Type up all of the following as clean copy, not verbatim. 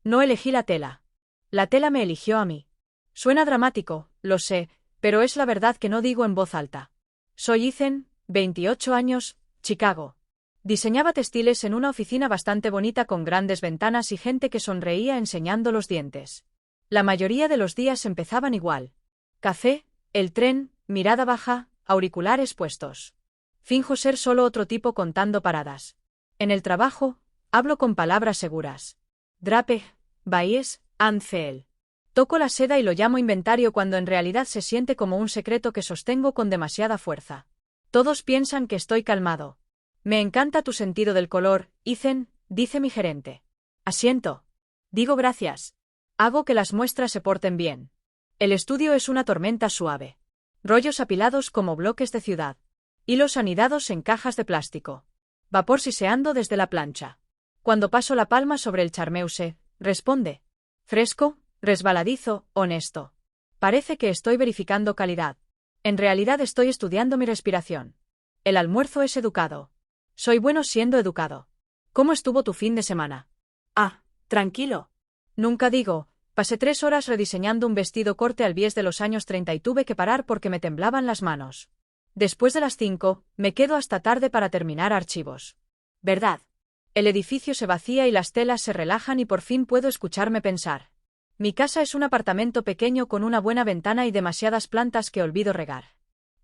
No elegí la tela. La tela me eligió a mí. Suena dramático, lo sé, pero es la verdad que no digo en voz alta. Soy Ethan, 28 años, Chicago. Diseñaba textiles en una oficina bastante bonita con grandes ventanas y gente que sonreía enseñando los dientes. La mayoría de los días empezaban igual. Café, el tren, mirada baja, auriculares puestos. Finjo ser solo otro tipo contando paradas. En el trabajo, hablo con palabras seguras. Drape, Bayes, Ancel. Toco la seda y lo llamo inventario cuando en realidad se siente como un secreto que sostengo con demasiada fuerza. Todos piensan que estoy calmado. Me encanta tu sentido del color, Ethan, dice mi gerente. Asiento. Digo gracias. Hago que las muestras se porten bien. El estudio es una tormenta suave. Rollos apilados como bloques de ciudad. Hilos anidados en cajas de plástico. Vapor siseando desde la plancha. Cuando paso la palma sobre el charmeuse, responde. Fresco, resbaladizo, honesto. Parece que estoy verificando calidad. En realidad estoy estudiando mi respiración. El almuerzo es educado. Soy bueno siendo educado. ¿Cómo estuvo tu fin de semana? Ah, tranquilo. Nunca digo, pasé 3 horas rediseñando un vestido corte al bies de los años 30 y tuve que parar porque me temblaban las manos. Después de las 5, me quedo hasta tarde para terminar archivos. ¿Verdad? El edificio se vacía y las telas se relajan y por fin puedo escucharme pensar. Mi casa es un apartamento pequeño con una buena ventana y demasiadas plantas que olvido regar.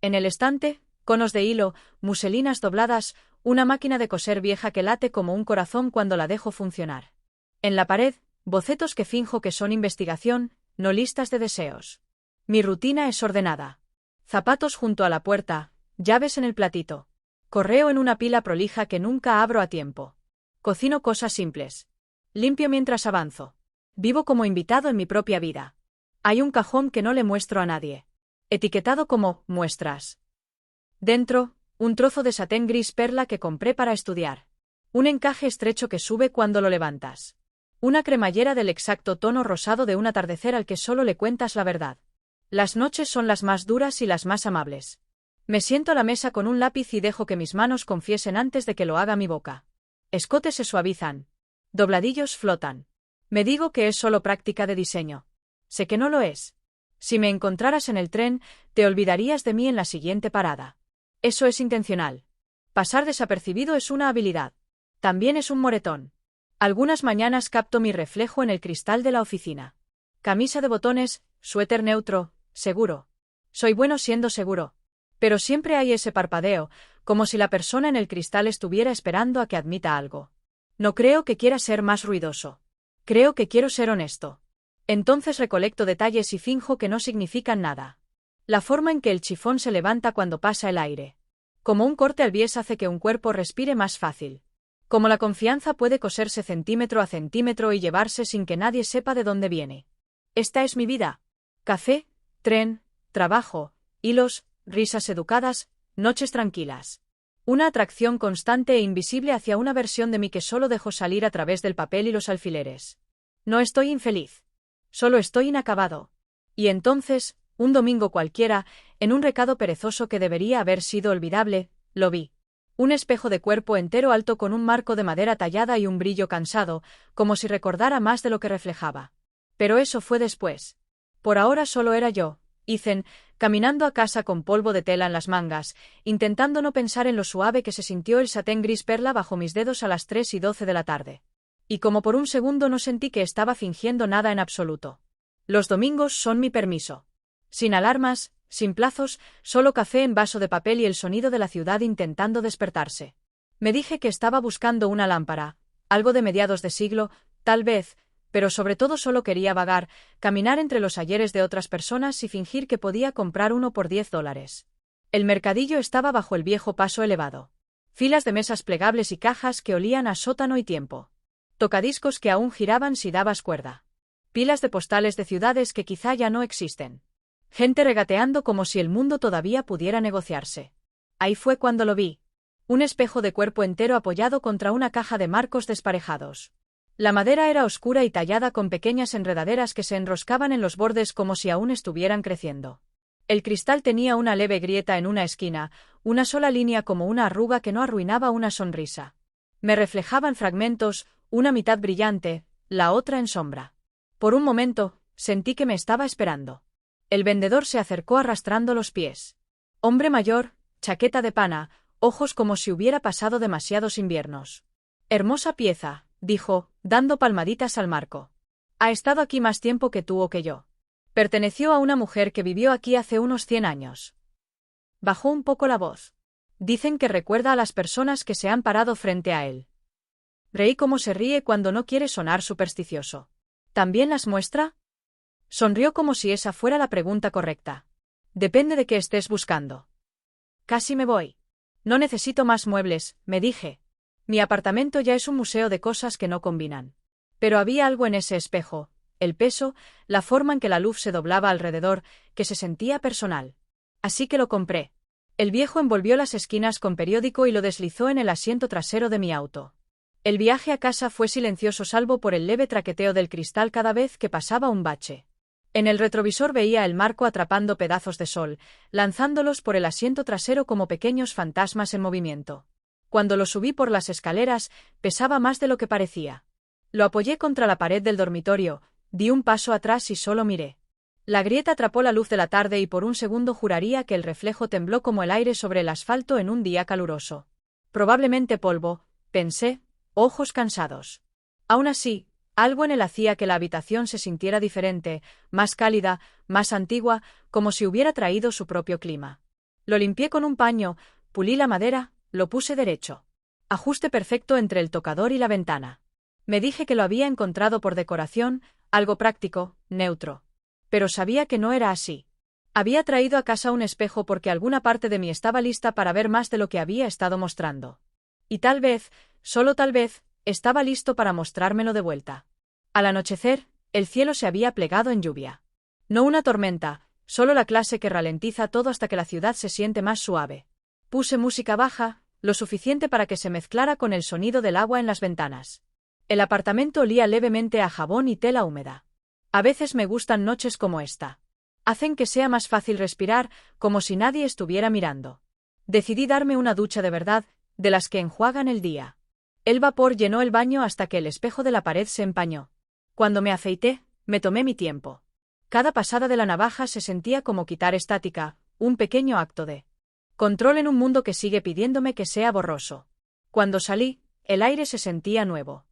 En el estante, conos de hilo, muselinas dobladas, una máquina de coser vieja que late como un corazón cuando la dejo funcionar. En la pared, bocetos que finjo que son investigación, no listas de deseos. Mi rutina es ordenada. Zapatos junto a la puerta, llaves en el platito. Correo en una pila prolija que nunca abro a tiempo. Cocino cosas simples. Limpio mientras avanzo. Vivo como invitado en mi propia vida. Hay un cajón que no le muestro a nadie. Etiquetado como muestras. Dentro, un trozo de satén gris perla que compré para estudiar. Un encaje estrecho que sube cuando lo levantas. Una cremallera del exacto tono rosado de un atardecer al que solo le cuentas la verdad. Las noches son las más duras y las más amables. Me siento a la mesa con un lápiz y dejo que mis manos confiesen antes de que lo haga mi boca. Escotes se suavizan. Dobladillos flotan. Me digo que es solo práctica de diseño. Sé que no lo es. Si me encontraras en el tren, te olvidarías de mí en la siguiente parada. Eso es intencional. Pasar desapercibido es una habilidad. También es un moretón. Algunas mañanas capto mi reflejo en el cristal de la oficina. Camisa de botones, suéter neutro, seguro. Soy bueno siendo seguro. Pero siempre hay ese parpadeo, como si la persona en el cristal estuviera esperando a que admita algo. No creo que quiera ser más ruidoso. Creo que quiero ser honesto. Entonces recolecto detalles y finjo que no significan nada. La forma en que el chifón se levanta cuando pasa el aire. Como un corte al bies hace que un cuerpo respire más fácil. Como la confianza puede coserse centímetro a centímetro y llevarse sin que nadie sepa de dónde viene. Esta es mi vida. Café, tren, trabajo, hilos, risas educadas, noches tranquilas. Una atracción constante e invisible hacia una versión de mí que solo dejo salir a través del papel y los alfileres. No estoy infeliz. Solo estoy inacabado. Y entonces, un domingo cualquiera, en un recado perezoso que debería haber sido olvidable, lo vi. Un espejo de cuerpo entero alto con un marco de madera tallada y un brillo cansado, como si recordara más de lo que reflejaba. Pero eso fue después. Por ahora solo era yo, Ethan, caminando a casa con polvo de tela en las mangas, intentando no pensar en lo suave que se sintió el satén gris perla bajo mis dedos a las 3:12 de la tarde. Y como por un segundo no sentí que estaba fingiendo nada en absoluto. Los domingos son mi permiso. Sin alarmas, sin plazos, solo café en vaso de papel y el sonido de la ciudad intentando despertarse. Me dije que estaba buscando una lámpara, algo de mediados de siglo, tal vez, pero sobre todo solo quería vagar, caminar entre los ayeres de otras personas y fingir que podía comprar uno por $10. El mercadillo estaba bajo el viejo paso elevado. Filas de mesas plegables y cajas que olían a sótano y tiempo. Tocadiscos que aún giraban si dabas cuerda. Pilas de postales de ciudades que quizá ya no existen. Gente regateando como si el mundo todavía pudiera negociarse. Ahí fue cuando lo vi. Un espejo de cuerpo entero apoyado contra una caja de marcos desparejados. La madera era oscura y tallada con pequeñas enredaderas que se enroscaban en los bordes como si aún estuvieran creciendo. El cristal tenía una leve grieta en una esquina, una sola línea como una arruga que no arruinaba una sonrisa. Me reflejaban fragmentos, una mitad brillante, la otra en sombra. Por un momento, sentí que me estaba esperando. El vendedor se acercó arrastrando los pies. Hombre mayor, chaqueta de pana, ojos como si hubiera pasado demasiados inviernos. Hermosa pieza, dijo, dando palmaditas al marco. Ha estado aquí más tiempo que tú o que yo. Perteneció a una mujer que vivió aquí hace unos 100 años. Bajó un poco la voz. Dicen que recuerda a las personas que se han parado frente a él. Reí como se ríe cuando no quiere sonar supersticioso. ¿También las muestra? Sonrió como si esa fuera la pregunta correcta. Depende de qué estés buscando. Casi me voy. No necesito más muebles, me dije. Mi apartamento ya es un museo de cosas que no combinan. Pero había algo en ese espejo, el peso, la forma en que la luz se doblaba alrededor, que se sentía personal. Así que lo compré. El viejo envolvió las esquinas con periódico y lo deslizó en el asiento trasero de mi auto. El viaje a casa fue silencioso salvo por el leve traqueteo del cristal cada vez que pasaba un bache. En el retrovisor veía el marco atrapando pedazos de sol, lanzándolos por el asiento trasero como pequeños fantasmas en movimiento. Cuando lo subí por las escaleras, pesaba más de lo que parecía. Lo apoyé contra la pared del dormitorio, di un paso atrás y solo miré. La grieta atrapó la luz de la tarde y por un segundo juraría que el reflejo tembló como el aire sobre el asfalto en un día caluroso. Probablemente polvo, pensé, ojos cansados. Aún así, algo en él hacía que la habitación se sintiera diferente, más cálida, más antigua, como si hubiera traído su propio clima. Lo limpié con un paño, pulí la madera, lo puse derecho. Ajuste perfecto entre el tocador y la ventana. Me dije que lo había encontrado por decoración, algo práctico, neutro. Pero sabía que no era así. Había traído a casa un espejo porque alguna parte de mí estaba lista para ver más de lo que había estado mostrando. Y tal vez, solo tal vez, estaba listo para mostrármelo de vuelta. Al anochecer, el cielo se había plegado en lluvia. No una tormenta, solo la clase que ralentiza todo hasta que la ciudad se siente más suave. Puse música baja, lo suficiente para que se mezclara con el sonido del agua en las ventanas. El apartamento olía levemente a jabón y tela húmeda. A veces me gustan noches como esta. Hacen que sea más fácil respirar, como si nadie estuviera mirando. Decidí darme una ducha de verdad, de las que enjuagan el día. El vapor llenó el baño hasta que el espejo de la pared se empañó. Cuando me afeité, me tomé mi tiempo. Cada pasada de la navaja se sentía como quitar estática, un pequeño acto de control en un mundo que sigue pidiéndome que sea borroso. Cuando salí, el aire se sentía nuevo.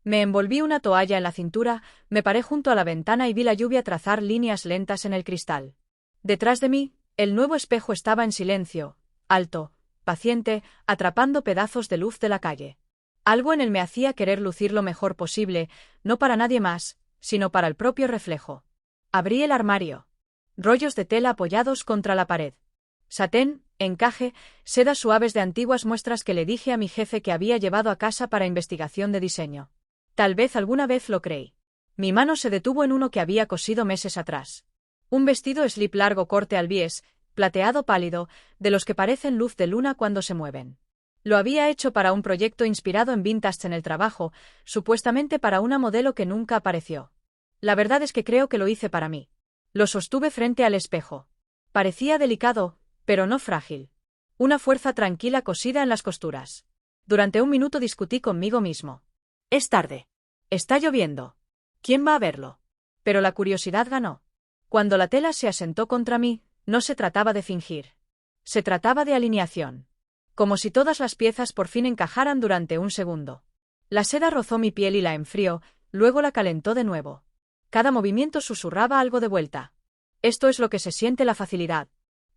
Me envolví una toalla en la cintura, me paré junto a la ventana y vi la lluvia trazar líneas lentas en el cristal. Detrás de mí, el nuevo espejo estaba en silencio, alto, paciente, atrapando pedazos de luz de la calle. Algo en él me hacía querer lucir lo mejor posible, no para nadie más, sino para el propio reflejo. Abrí el armario. Rollos de tela apoyados contra la pared. Satén, encaje, sedas suaves de antiguas muestras que le dije a mi jefe que había llevado a casa para investigación de diseño. Tal vez alguna vez lo creí. Mi mano se detuvo en uno que había cosido meses atrás. Un vestido slip largo corte al bies, plateado pálido, de los que parecen luz de luna cuando se mueven. Lo había hecho para un proyecto inspirado en vintage en el trabajo, supuestamente para una modelo que nunca apareció. La verdad es que creo que lo hice para mí. Lo sostuve frente al espejo. Parecía delicado, pero no frágil. Una fuerza tranquila cosida en las costuras. Durante un minuto discutí conmigo mismo. Es tarde. Está lloviendo. ¿Quién va a verlo? Pero la curiosidad ganó. Cuando la tela se asentó contra mí, no se trataba de fingir. Se trataba de alineación. Como si todas las piezas por fin encajaran durante un segundo. La seda rozó mi piel y la enfrió, luego la calentó de nuevo. Cada movimiento susurraba algo de vuelta. Esto es lo que se siente la facilidad.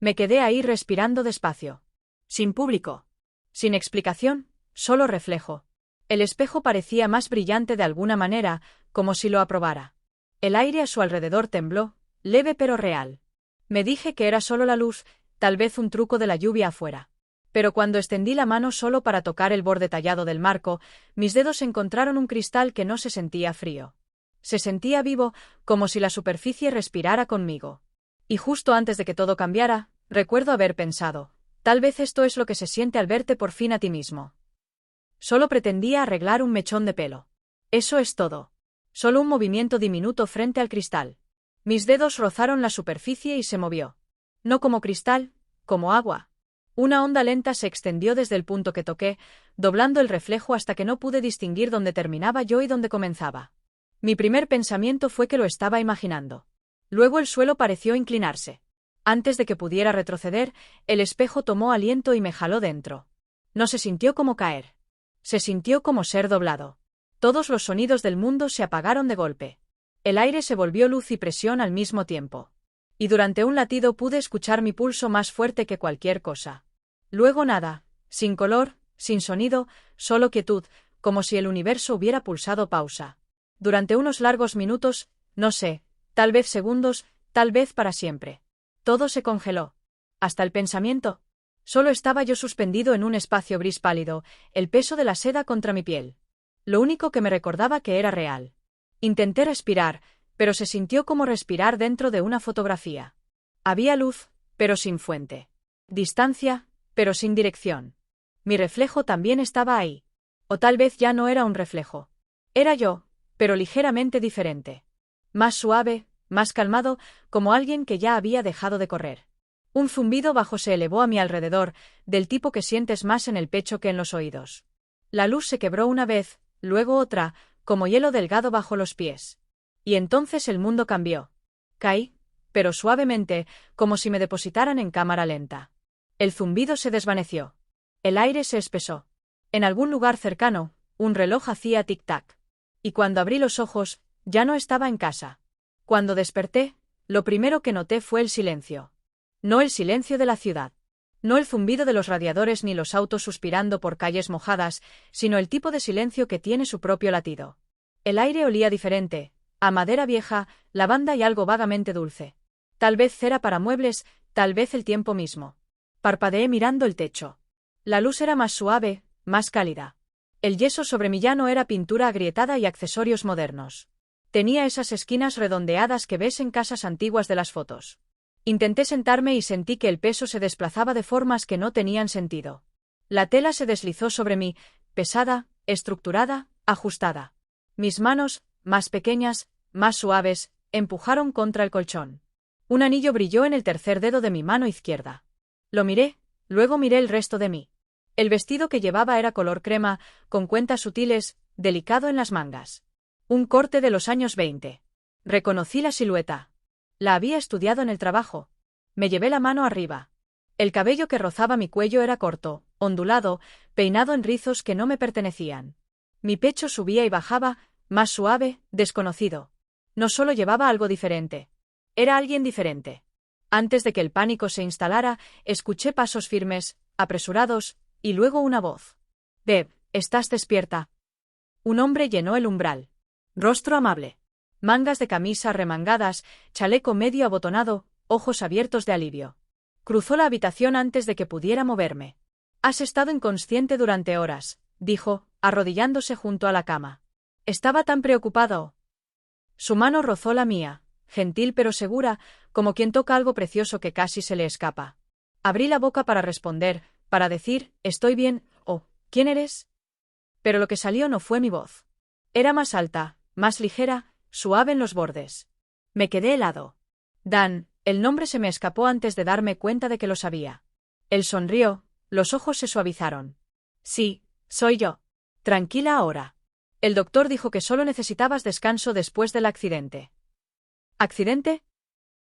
Me quedé ahí respirando despacio. Sin público. Sin explicación, solo reflejo. El espejo parecía más brillante de alguna manera, como si lo aprobara. El aire a su alrededor tembló, leve pero real. Me dije que era solo la luz, tal vez un truco de la lluvia afuera. Pero cuando extendí la mano solo para tocar el borde tallado del marco, mis dedos encontraron un cristal que no se sentía frío. Se sentía vivo, como si la superficie respirara conmigo. Y justo antes de que todo cambiara, recuerdo haber pensado, tal vez esto es lo que se siente al verte por fin a ti mismo. Solo pretendía arreglar un mechón de pelo. Eso es todo. Solo un movimiento diminuto frente al cristal. Mis dedos rozaron la superficie y se movió. No como cristal, como agua. Una onda lenta se extendió desde el punto que toqué, doblando el reflejo hasta que no pude distinguir dónde terminaba yo y dónde comenzaba. Mi primer pensamiento fue que lo estaba imaginando. Luego el suelo pareció inclinarse. Antes de que pudiera retroceder, el espejo tomó aliento y me jaló dentro. No se sintió como caer. Se sintió como ser doblado. Todos los sonidos del mundo se apagaron de golpe. El aire se volvió luz y presión al mismo tiempo. Y durante un latido pude escuchar mi pulso más fuerte que cualquier cosa. Luego nada, sin color, sin sonido, solo quietud, como si el universo hubiera pulsado pausa. Durante unos largos minutos, no sé, tal vez segundos, tal vez para siempre. Todo se congeló. Hasta el pensamiento. Solo estaba yo suspendido en un espacio gris pálido, el peso de la seda contra mi piel. Lo único que me recordaba que era real. Intenté respirar, pero se sintió como respirar dentro de una fotografía. Había luz, pero sin fuente. Distancia, pero sin dirección. Mi reflejo también estaba ahí. O tal vez ya no era un reflejo. Era yo, pero ligeramente diferente. Más suave, más calmado, como alguien que ya había dejado de correr. Un zumbido bajo se elevó a mi alrededor, del tipo que sientes más en el pecho que en los oídos. La luz se quebró una vez, luego otra, como hielo delgado bajo los pies. Y entonces el mundo cambió. Caí, pero suavemente, como si me depositaran en cámara lenta. El zumbido se desvaneció. El aire se espesó. En algún lugar cercano, un reloj hacía tic-tac. Y cuando abrí los ojos, ya no estaba en casa. Cuando desperté, lo primero que noté fue el silencio. No el silencio de la ciudad. No el zumbido de los radiadores ni los autos suspirando por calles mojadas, sino el tipo de silencio que tiene su propio latido. El aire olía diferente, a madera vieja, lavanda y algo vagamente dulce. Tal vez cera para muebles, tal vez el tiempo mismo. Parpadeé mirando el techo. La luz era más suave, más cálida. El yeso sobre mi llano era pintura agrietada y accesorios modernos. Tenía esas esquinas redondeadas que ves en casas antiguas de las fotos. Intenté sentarme y sentí que el peso se desplazaba de formas que no tenían sentido. La tela se deslizó sobre mí, pesada, estructurada, ajustada. Mis manos, más pequeñas, más suaves, empujaron contra el colchón. Un anillo brilló en el tercer dedo de mi mano izquierda. Lo miré, luego miré el resto de mí. El vestido que llevaba era color crema, con cuentas sutiles, delicado en las mangas. Un corte de los años 20. Reconocí la silueta. La había estudiado en el trabajo. Me llevé la mano arriba. El cabello que rozaba mi cuello era corto, ondulado, peinado en rizos que no me pertenecían. Mi pecho subía y bajaba, más suave, desconocido. No solo llevaba algo diferente. Era alguien diferente. Antes de que el pánico se instalara, escuché pasos firmes, apresurados, y luego una voz. «Deb, ¿estás despierta?» Un hombre llenó el umbral. Rostro amable. Mangas de camisa remangadas, chaleco medio abotonado, ojos abiertos de alivio. Cruzó la habitación antes de que pudiera moverme. «Has estado inconsciente durante horas», dijo, arrodillándose junto a la cama. «Estaba tan preocupado». Su mano rozó la mía, gentil pero segura, como quien toca algo precioso que casi se le escapa. Abrí la boca para responder, para decir, «Estoy bien», o «¿Quién eres?». Pero lo que salió no fue mi voz. Era más alta, más ligera, suave en los bordes. Me quedé helado. Dan, el nombre se me escapó antes de darme cuenta de que lo sabía. Él sonrió, los ojos se suavizaron. «Sí, soy yo. Tranquila ahora. El doctor dijo que solo necesitabas descanso después del accidente». ¿Accidente?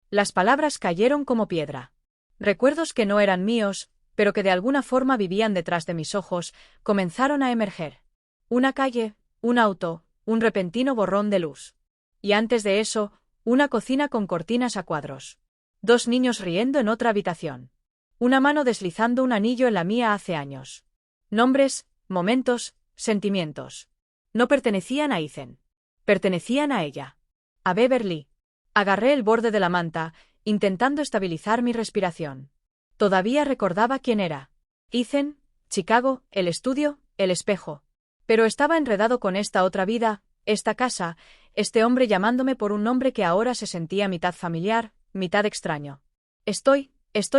Las palabras cayeron como piedra. Recuerdos que no eran míos, pero que de alguna forma vivían detrás de mis ojos, comenzaron a emerger. Una calle, un auto, un repentino borrón de luz. Y antes de eso, una cocina con cortinas a cuadros. 2 niños riendo en otra habitación. Una mano deslizando un anillo en la mía hace años. Nombres, momentos, sentimientos. No pertenecían a Ethan. Pertenecían a ella. A Beverly. Agarré el borde de la manta, intentando estabilizar mi respiración. Todavía recordaba quién era. Ethan, Chicago, el estudio, el espejo. Pero estaba enredado con esta otra vida, esta casa, este hombre llamándome por un nombre que ahora se sentía mitad familiar, mitad extraño. Estoy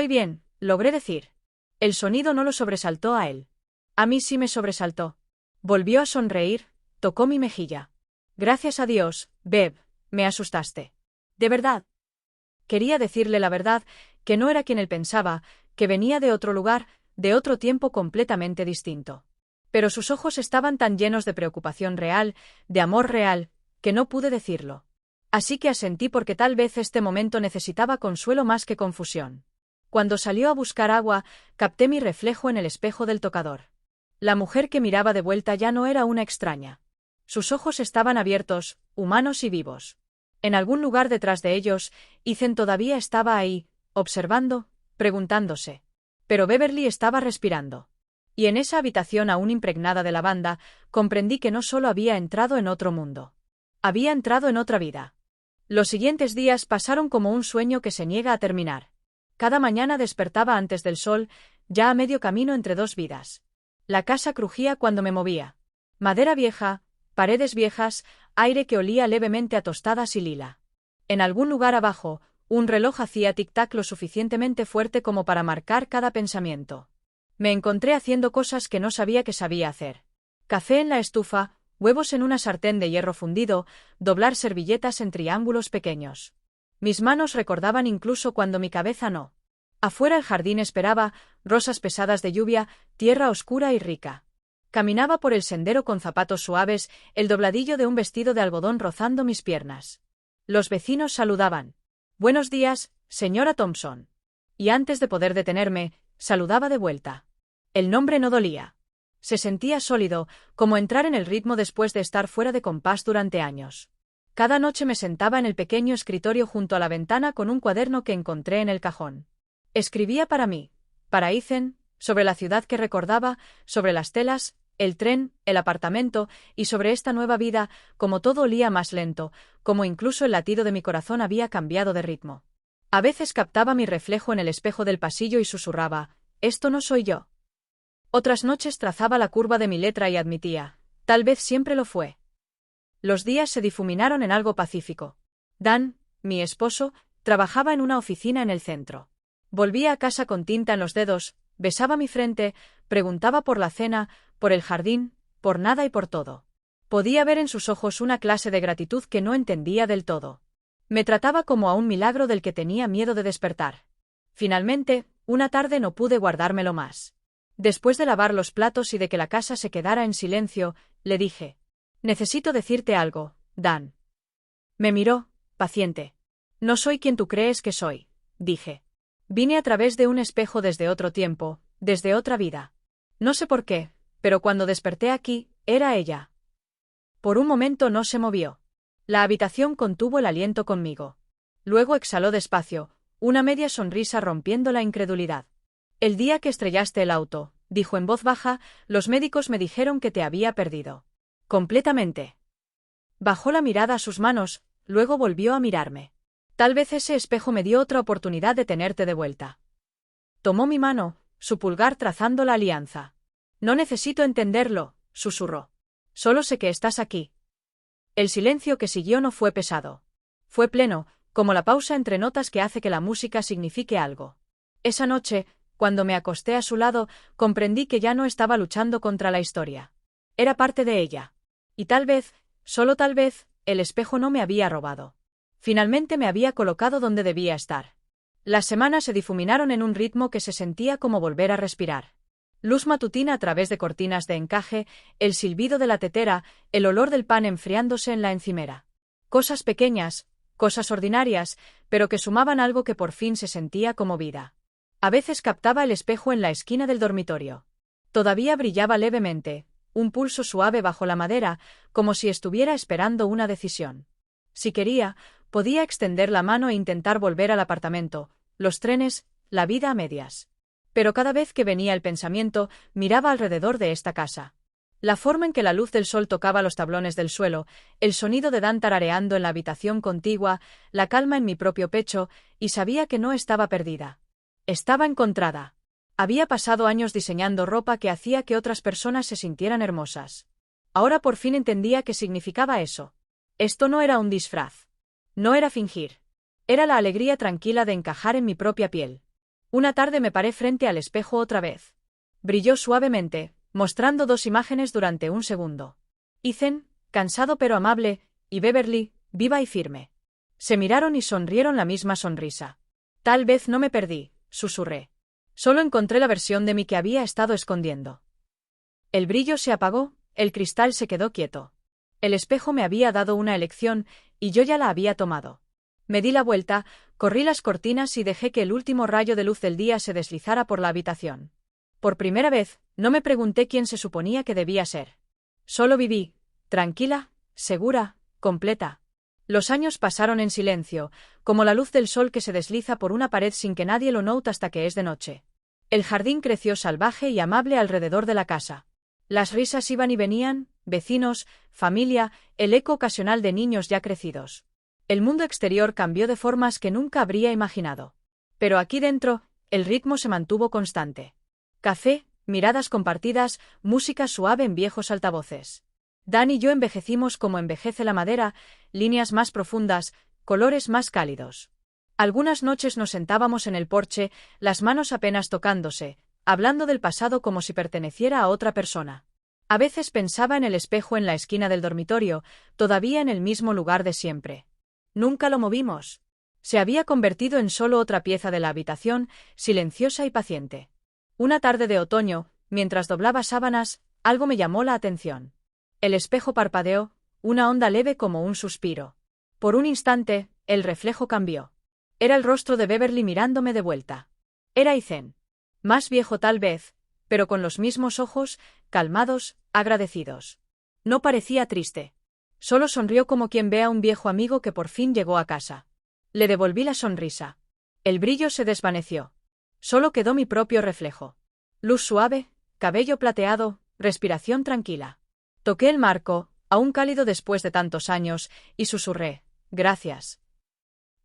bien, logré decir. El sonido no lo sobresaltó a él. A mí sí me sobresaltó. Volvió a sonreír, tocó mi mejilla. Gracias a Dios, Bev, me asustaste. De verdad. Quería decirle la verdad, que no era quien él pensaba, que venía de otro lugar, de otro tiempo completamente distinto. Pero sus ojos estaban tan llenos de preocupación real, de amor real, que no pude decirlo. Así que asentí porque tal vez este momento necesitaba consuelo más que confusión. Cuando salió a buscar agua, capté mi reflejo en el espejo del tocador. La mujer que miraba de vuelta ya no era una extraña. Sus ojos estaban abiertos, humanos y vivos. En algún lugar detrás de ellos, Ethan todavía estaba ahí, observando, preguntándose. Pero Beverly estaba respirando. Y en esa habitación aún impregnada de lavanda, comprendí que no solo había entrado en otro mundo. Había entrado en otra vida. Los siguientes días pasaron como un sueño que se niega a terminar. Cada mañana despertaba antes del sol, ya a medio camino entre dos vidas. La casa crujía cuando me movía. Madera vieja, paredes viejas, aire que olía levemente a tostadas y lila. En algún lugar abajo, un reloj hacía tic-tac lo suficientemente fuerte como para marcar cada pensamiento. Me encontré haciendo cosas que no sabía que sabía hacer. Café en la estufa, huevos en una sartén de hierro fundido, doblar servilletas en triángulos pequeños. Mis manos recordaban incluso cuando mi cabeza no. Afuera el jardín esperaba, rosas pesadas de lluvia, tierra oscura y rica. Caminaba por el sendero con zapatos suaves, el dobladillo de un vestido de algodón rozando mis piernas. Los vecinos saludaban. «Buenos días, señora Thompson». Y antes de poder detenerme, saludaba de vuelta. El nombre no dolía. Se sentía sólido, como entrar en el ritmo después de estar fuera de compás durante años. Cada noche me sentaba en el pequeño escritorio junto a la ventana con un cuaderno que encontré en el cajón. Escribía para mí, para Ethan, sobre la ciudad que recordaba, sobre las telas, el tren, el apartamento, y sobre esta nueva vida, como todo olía más lento, como incluso el latido de mi corazón había cambiado de ritmo. A veces captaba mi reflejo en el espejo del pasillo y susurraba, «Esto no soy yo». Otras noches trazaba la curva de mi letra y admitía, «Tal vez siempre lo fue». Los días se difuminaron en algo pacífico. Dan, mi esposo, trabajaba en una oficina en el centro. Volvía a casa con tinta en los dedos, besaba mi frente, preguntaba por la cena, por el jardín, por nada y por todo. Podía ver en sus ojos una clase de gratitud que no entendía del todo. Me trataba como a un milagro del que tenía miedo de despertar. Finalmente, una tarde no pude guardármelo más. Después de lavar los platos y de que la casa se quedara en silencio, le dije, «Necesito decirte algo, Dan». Me miró, paciente. «No soy quien tú crees que soy», dije. «Vine a través de un espejo desde otro tiempo, desde otra vida. No sé por qué, pero cuando desperté aquí, era ella». Por un momento no se movió. La habitación contuvo el aliento conmigo. Luego exhaló despacio, una media sonrisa rompiendo la incredulidad. «El día que estrellaste el auto», dijo en voz baja, «los médicos me dijeron que te había perdido. Completamente». Bajó la mirada a sus manos, luego volvió a mirarme. «Tal vez ese espejo me dio otra oportunidad de tenerte de vuelta». Tomó mi mano, su pulgar trazando la alianza. «No necesito entenderlo», susurró. «Solo sé que estás aquí». El silencio que siguió no fue pesado. Fue pleno, como la pausa entre notas que hace que la música signifique algo. Esa noche, cuando me acosté a su lado, comprendí que ya no estaba luchando contra la historia. Era parte de ella. Y tal vez, solo tal vez, el espejo no me había robado. Finalmente me había colocado donde debía estar. Las semanas se difuminaron en un ritmo que se sentía como volver a respirar. Luz matutina a través de cortinas de encaje, el silbido de la tetera, el olor del pan enfriándose en la encimera. Cosas pequeñas, cosas ordinarias, pero que sumaban algo que por fin se sentía como vida. A veces captaba el espejo en la esquina del dormitorio. Todavía brillaba levemente, un pulso suave bajo la madera, como si estuviera esperando una decisión. Si quería, podía extender la mano e intentar volver al apartamento, los trenes, la vida a medias. Pero cada vez que venía el pensamiento, miraba alrededor de esta casa. La forma en que la luz del sol tocaba los tablones del suelo, el sonido de Dan tarareando en la habitación contigua, la calma en mi propio pecho, y sabía que no estaba perdida. Estaba encontrada. Había pasado años diseñando ropa que hacía que otras personas se sintieran hermosas. Ahora por fin entendía qué significaba eso. Esto no era un disfraz. No era fingir. Era la alegría tranquila de encajar en mi propia piel. Una tarde me paré frente al espejo otra vez. Brilló suavemente, mostrando dos imágenes durante un segundo. Ethan, cansado pero amable, y Beverly, viva y firme. Se miraron y sonrieron la misma sonrisa. Tal vez no me perdí, susurré. Solo encontré la versión de mí que había estado escondiendo. El brillo se apagó, el cristal se quedó quieto. El espejo me había dado una elección, y yo ya la había tomado. Me di la vuelta, corrí las cortinas y dejé que el último rayo de luz del día se deslizara por la habitación. Por primera vez, no me pregunté quién se suponía que debía ser. Solo viví, tranquila, segura, completa. Los años pasaron en silencio, como la luz del sol que se desliza por una pared sin que nadie lo note hasta que es de noche. El jardín creció salvaje y amable alrededor de la casa. Las risas iban y venían, vecinos, familia, el eco ocasional de niños ya crecidos. El mundo exterior cambió de formas que nunca habría imaginado. Pero aquí dentro, el ritmo se mantuvo constante. Café, miradas compartidas, música suave en viejos altavoces. Dan y yo envejecimos como envejece la madera, líneas más profundas, colores más cálidos. Algunas noches nos sentábamos en el porche, las manos apenas tocándose, hablando del pasado como si perteneciera a otra persona. A veces pensaba en el espejo en la esquina del dormitorio, todavía en el mismo lugar de siempre. Nunca lo movimos. Se había convertido en solo otra pieza de la habitación, silenciosa y paciente. Una tarde de otoño, mientras doblaba sábanas, algo me llamó la atención. El espejo parpadeó, una onda leve como un suspiro. Por un instante, el reflejo cambió. Era el rostro de Beverly mirándome de vuelta. Era Ethan. Más viejo tal vez, pero con los mismos ojos, calmados, agradecidos. No parecía triste. Solo sonrió como quien ve a un viejo amigo que por fin llegó a casa. Le devolví la sonrisa. El brillo se desvaneció. Solo quedó mi propio reflejo. Luz suave, cabello plateado, respiración tranquila. Toqué el marco, aún cálido después de tantos años, y susurré, «Gracias».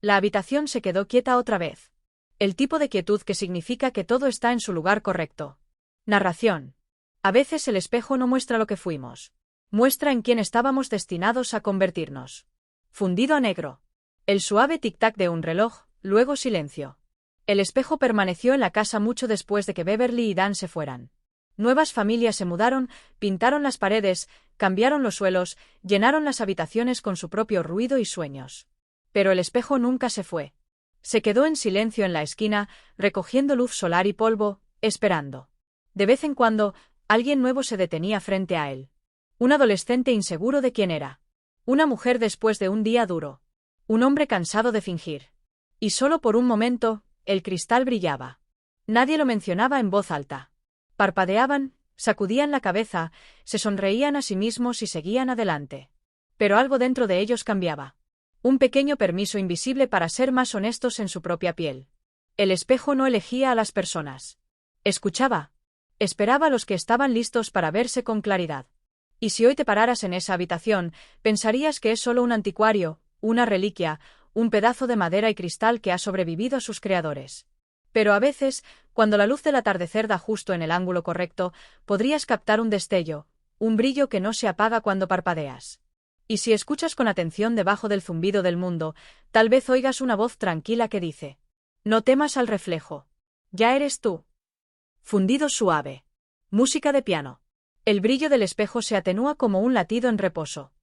La habitación se quedó quieta otra vez. El tipo de quietud que significa que todo está en su lugar correcto. Narración. A veces el espejo no muestra lo que fuimos. Muestra en quién estábamos destinados a convertirnos. Fundido a negro. El suave tic-tac de un reloj, luego silencio. El espejo permaneció en la casa mucho después de que Beverly y Dan se fueran. Nuevas familias se mudaron, pintaron las paredes, cambiaron los suelos, llenaron las habitaciones con su propio ruido y sueños. Pero el espejo nunca se fue. Se quedó en silencio en la esquina, recogiendo luz solar y polvo, esperando. De vez en cuando, alguien nuevo se detenía frente a él. Un adolescente inseguro de quién era. Una mujer después de un día duro. Un hombre cansado de fingir. Y solo por un momento, el cristal brillaba. Nadie lo mencionaba en voz alta. Parpadeaban, sacudían la cabeza, se sonreían a sí mismos y seguían adelante. Pero algo dentro de ellos cambiaba. Un pequeño permiso invisible para ser más honestos en su propia piel. El espejo no elegía a las personas. Escuchaba. Esperaba a los que estaban listos para verse con claridad. Y si hoy te pararas en esa habitación, pensarías que es solo un anticuario, una reliquia, un pedazo de madera y cristal que ha sobrevivido a sus creadores. Pero a veces, cuando la luz del atardecer da justo en el ángulo correcto, podrías captar un destello, un brillo que no se apaga cuando parpadeas. Y si escuchas con atención debajo del zumbido del mundo, tal vez oigas una voz tranquila que dice: «No temas al reflejo. Ya eres tú». Fundido suave. Música de piano. El brillo del espejo se atenúa como un latido en reposo.